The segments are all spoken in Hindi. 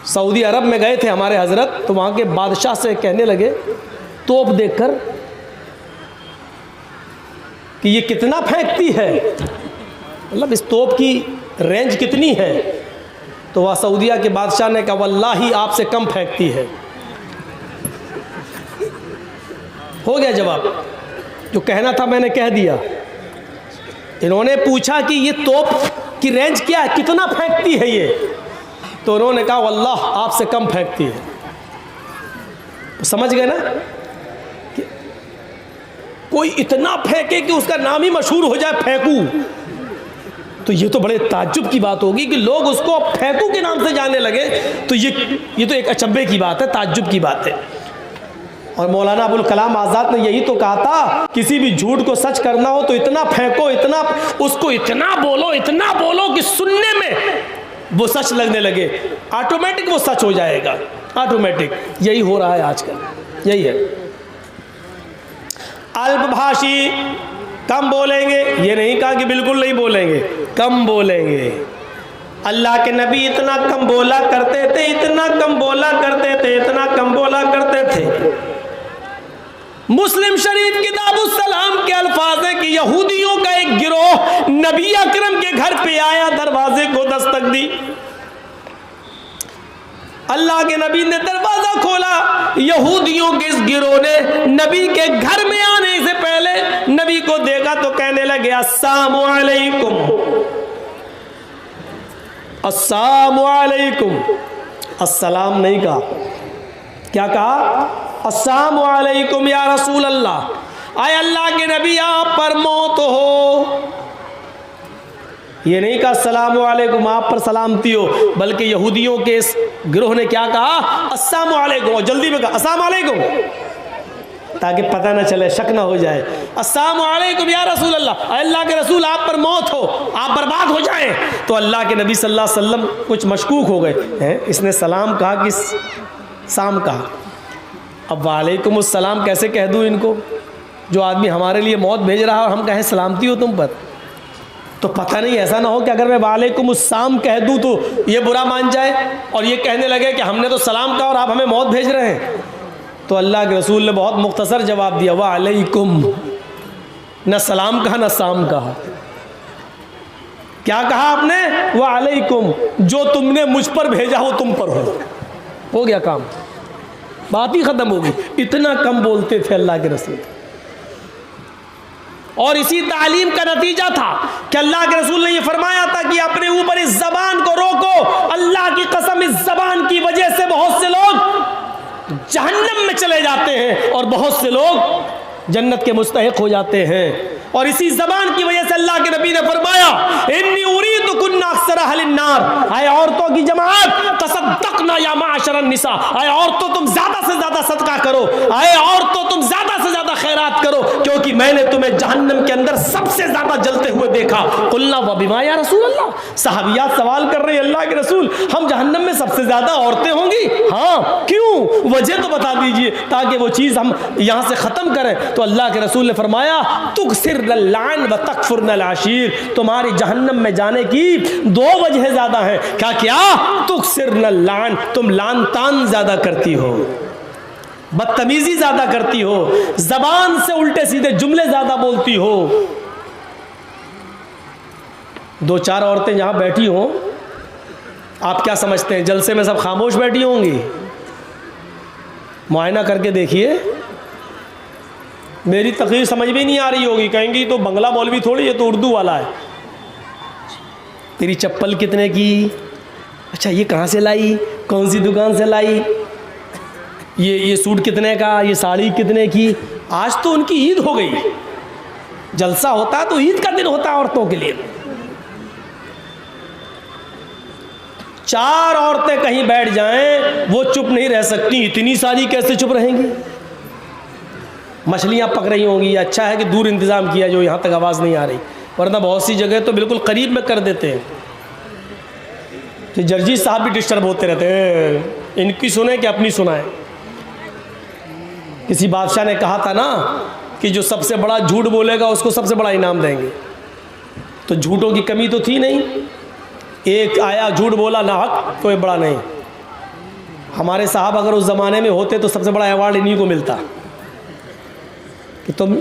सऊदी अरब में गए थे हमारे हजरत, तो वहाँ के बादशाह से कहने लगे तोप देखकर कि ये कितना फेंकती है, मतलब इस तोप की रेंज कितनी है। तो वह सऊदिया के बादशाह ने कहा वल्लाही आपसे कम फेंकती है। हो गया जवाब, जो कहना था मैंने कह दिया। इन्होंने पूछा कि ये तोप की रेंज क्या है, कितना फेंकती है ये, तो उन्होंने कहा वल्लाह आपसे कम फेंकती है। तो समझ गए ना कि कोई इतना फेंके कि उसका नाम ही मशहूर हो जाए फेंकू, तो ये तो बड़े ताज्जुब की बात होगी कि लोग उसको फेंकू के नाम से जाने लगे। तो ये तो एक अचंभे की बात है, ताज्जुब की बात है। और मौलाना अबुल कलाम आज़ाद ने यही तो कहा था, किसी भी झूठ को सच करना हो तो इतना फेंको, इतना उसको इतना बोलो कि सुनने में वो सच लगने लगे, ऑटोमेटिक वो सच हो जाएगा, ऑटोमेटिक। यही हो रहा है आजकल, यही है। अल्पभाषी, कम बोलेंगे, ये नहीं कहा कि बिल्कुल नहीं बोलेंगे, कम बोलेंगे। अल्लाह के नबी इतना कम बोला करते थे, इतना कम बोला करते थे, इतना कम बोला करते थे। मुस्लिम शरीफ किताबुस सलाम के अल्फाज है कि यहूदियों का एक गिरोह नबी अकरम के घर पे आया, दरवाजे को दस्तक दी। अल्लाह के नबी ने दरवाजा खोला, यहूदियों के इस गिरोह ने नबी के घर में आने से पहले नबी को देखा तो कहने लगे अस्सलामु अलैकुम, अस्सलामु अलैकुम। अस्सलाम नहीं कहा, क्या कहा? अस्सलामु अलैकुम या रसूल अल्लाह, आए अल्लाह के नबी आप पर मौत हो। ये नहीं कहा अस्सलामु अलैकुम आप पर सलामती हो, बल्कि यहूदियों के इस गिरोह ने क्या कहा? अस्सलामु अलैकुम, और जल्दी में कहा अस्सलामु अलैकुम, ताकि पता ना चले, शक ना हो जाए। अस्सलामु अलैकुम या रसूल अल्लाह, अल्लाह के रसूल आप पर मौत हो, आप बर्बाद हो जाएं। तो अल्लाह के नबी सल्लल्लाहु अलैहि वसल्लम कुछ मशकूक हो गए हैं, इसने सलाम कहा कि साम कहा। अब वालेकुमुस्सलाम कैसे कह दूँ इनको, जो आदमी हमारे लिए मौत भेज रहा है और हम कहें सलामती हो तुम पर। तो पता नहीं ऐसा ना हो कि अगर मैं वालेकुमुस्सलाम कह दूँ तो ये बुरा मान जाए और ये कहने लगे कि हमने तो सलाम कहा और आप हमें मौत भेज रहे हैं। तो अल्लाह के रसूल ने बहुत मुख्तसर जवाब दिया, वालेकुम, न सलाम कहा न साम कहा। क्या कहा आपने? वालेकुम, जो तुमने मुझ पर भेजा वो तुम पर हो गया काम, बात ही खत्म होगी। इतना कम बोलते थे अल्लाह के रसूल, और इसी तालीम का नतीजा था कि अल्लाह के रसूल ने यह फरमाया था कि अपने ऊपर इस जबान को रोको। अल्लाह की कसम, इस जबान की वजह से बहुत से लोग जहन्नम में चले जाते हैं और बहुत से लोग जन्नत के मुस्तहिक हो जाते हैं। और इसी जबान की वजह से अल्लाह के नबी ने फरमाया इन्नी उरीदु कुन्ना अक्सर अहलिन नार, आए औरतों की जमात तसद्दक़ना या माशरन निसा, आए औरतों तुम ज्यादा से ज्यादा सदका करो, आए औरतों तुम ज्यादा से ज्यादा खैरात करो, क्योंकि मैंने तुम्हें जहन्नम के अंदर सबसे ज्यादा जलते हुए देखा। कुल्ला व बिमा या रसूल अल्लाह, सहाबियात सवाल कर रहे हैं अल्लाह के रसूल, हम जहन्नम में सबसे ज्यादा औरतें होंगी? हाँ, क्यों? वजह तो बता दीजिए ताकि वो चीज हम यहाँ से खत्म करें। तो अल्लाह के रसूल ने फरमाया तुकसिर लान व तकफुरन आशीर, तुम्हारी जहन्नम में जाने की दो वजह ज्यादा है। क्या क्या? तुकसिर लान, तुम लान तान ज्यादा करती हो, बदतमीजी ज्यादा करती हो, जबान से उल्टे सीधे जुमले ज्यादा बोलती हो। दो चार औरतें यहां बैठी हो, आप क्या समझते हैं जलसे में सब खामोश बैठी होंगी? मुआयना करके देखिए, मेरी तकरीर समझ में नहीं आ रही होगी, कहेंगी तो बंगला मौलवी थोड़ी, ये तो उर्दू वाला है। तेरी चप्पल कितने की? अच्छा ये कहाँ से लाई, कौन सी दुकान से लाई? ये सूट कितने का, ये साड़ी कितने की? आज तो उनकी ईद हो गई, जलसा होता तो ईद का दिन होता औरतों के लिए। चार औरतें कहीं बैठ जाएं वो चुप नहीं रह सकती, इतनी सारी कैसे चुप रहेंगी? मछलियां पक रही होंगी, अच्छा है कि दूर इंतज़ाम किया जो यहाँ तक आवाज़ नहीं आ रही, वरना बहुत सी जगह तो बिल्कुल करीब में कर देते हैं कि जर्जी साहब भी डिस्टर्ब होते रहते हैं, इनकी सुने कि अपनी सुनाए। किसी बादशाह ने कहा था ना कि जो सबसे बड़ा झूठ बोलेगा उसको सबसे बड़ा इनाम देंगे, तो झूठों की कमी तो थी नहीं। एक आया झूठ बोला ना हक, कोई बड़ा नहीं, हमारे साहब अगर उस ज़माने में होते तो सबसे बड़ा अवार्ड इन्हीं को मिलता कि तुम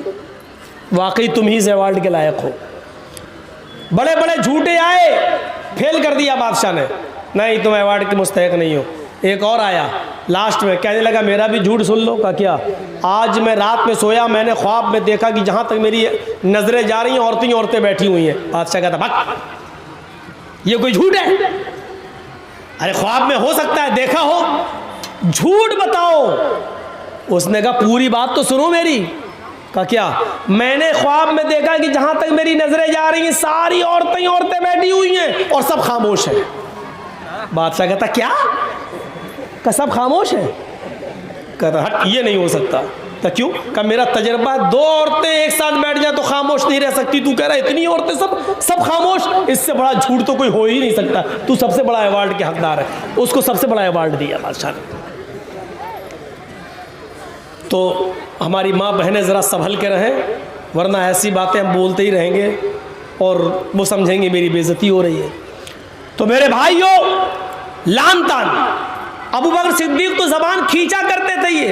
वाकई तुम ही इस अवार्ड के लायक हो। बड़े बड़े झूठे आए, फेल कर दिया बादशाह ने, नहीं तुम अवार्ड के मुस्तहक नहीं हो। एक और आया लास्ट में, कहने लगा मेरा भी झूठ सुन लो। का क्या? आज मैं रात में सोया, मैंने ख्वाब में देखा कि जहाँ तक मेरी नज़रें जा रही हैं औरतें ही औरतें बैठी हुई हैं। बादशाह कहता भाग, ये कोई झूठ है? अरे ख्वाब में हो सकता है देखा हो, झूठ बताओ। उसने कहा पूरी बात तो सुनो मेरी। का क्या? मैंने ख्वाब में देखा कि जहां तक मेरी नजरें जा रही हैं सारी औरतें ही औरतें बैठी हुई हैं और सब खामोश हैं। बादशाह कहता क्या? का सब खामोश है? कहता हट, ये नहीं हो सकता। तो क्यों? का मेरा तजर्बा, दो औरतें एक साथ बैठ जाए तो खामोश नहीं रह सकती, तू कह रहा है इतनी औरतें सब खामोश, इससे बड़ा झूठ तो कोई हो ही नहीं सकता। तू सबसे बड़ा अवार्ड के हकदार है। उसको सबसे बड़ा अवार्ड दिया बादशाह ने। तो हमारी माँ बहनें ज़रा संभल के रहें, वरना ऐसी बातें हम बोलते ही रहेंगे और वो समझेंगे मेरी बेइज्जती हो रही है। तो मेरे भाइयों, लान तान अबू बकर सिद्दीक तो ज़बान खींचा करते थे ये,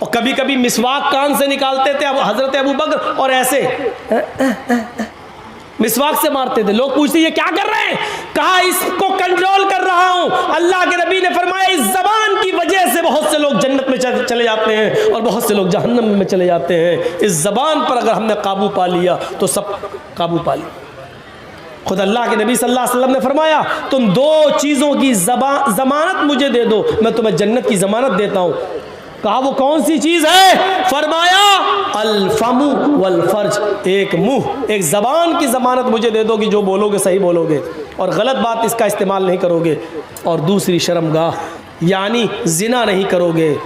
और कभी कभी मिसवाक कान से निकालते थे हज़रत अबू बकर और ऐसे मिसवाक से मारते थे। लोग पूछते ये क्या कर रहे हैं? कहा इसको कंट्रोल कर रहा हूं। अल्लाह के नबी ने फरमाया इस ज़बान की वजह से बहुत से लोग जन्नत में चले जाते हैं और बहुत से लोग जहन्नम में चले जाते हैं। इस ज़बान पर अगर हमने काबू पा लिया तो सब काबू पा लिया। खुद अल्लाह के नबी सल्लल्लाहु अलैहि वसल्लम ने फरमाया तुम दो चीज़ों की ज़मानत मुझे दे दो, मैं तुम्हें जन्नत की ज़मानत देता हूँ। कहा वो कौन सी चीज़ है? फरमाया अल फमु वल फर्ज, एक मुंह एक ज़बान की ज़मानत मुझे दे दो कि जो बोलोगे सही बोलोगे और गलत बात इसका इस्तेमाल नहीं करोगे, और दूसरी शर्मगाह यानी जिना नहीं करोगे,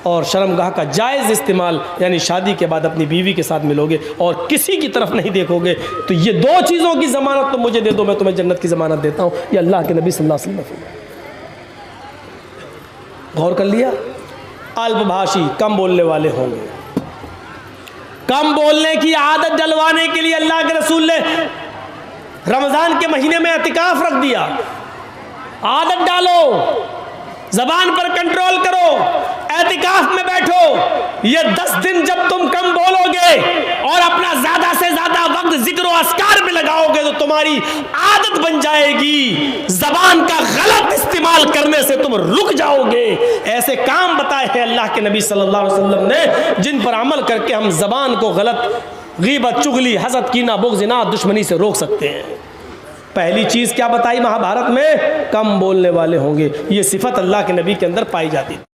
और शर्मगाह का जायज़ इस्तेमाल यानी शादी के बाद अपनी बीवी के साथ मिलोगे और किसी की तरफ नहीं देखोगे। तो ये दो चीज़ों की ज़मानत तो मुझे दे दो, मैं तुम्हें जन्नत की ज़मानत देता हूँ। ये अल्लाह के नबी सल्लल्लाहु अलैहि वसल्लम ने गौर कर लिया। अल्पभाषी कम बोलने वाले होंगे, कम बोलने की आदत डलवाने के लिए अल्लाह के रसूल ने रमज़ान के महीने में एतिकाफ रख दिया। आदत डालो, ज़बान पर कंट्रोल करो, एतिकाफ में बैठो। ये 10 दिन जब तुम कम बोलोगे और अपना ज़्यादा से ज़्यादा वक्त जिक्र और अस्कार में लगाओगे तो तुम्हारी आदत बन जाएगी। ज़बान का गलत इस्तेमाल करने से तुम रुक जाओगे। ऐसे काम बताए हैं अल्लाह के नबी सल्लल्लाहु अलैहि वसल्लम ने जिन पर अमल करके हम ज़बान को गलत गीबत, चुगली, हसद, कीना, बुग़्ज़, इनाद, दुश्मनी से रोक सकते हैं। पहली चीज़ क्या बताई महाभारत में? कम बोलने वाले होंगे। ये सिफत अल्लाह के नबी के अंदर पाई जाती है।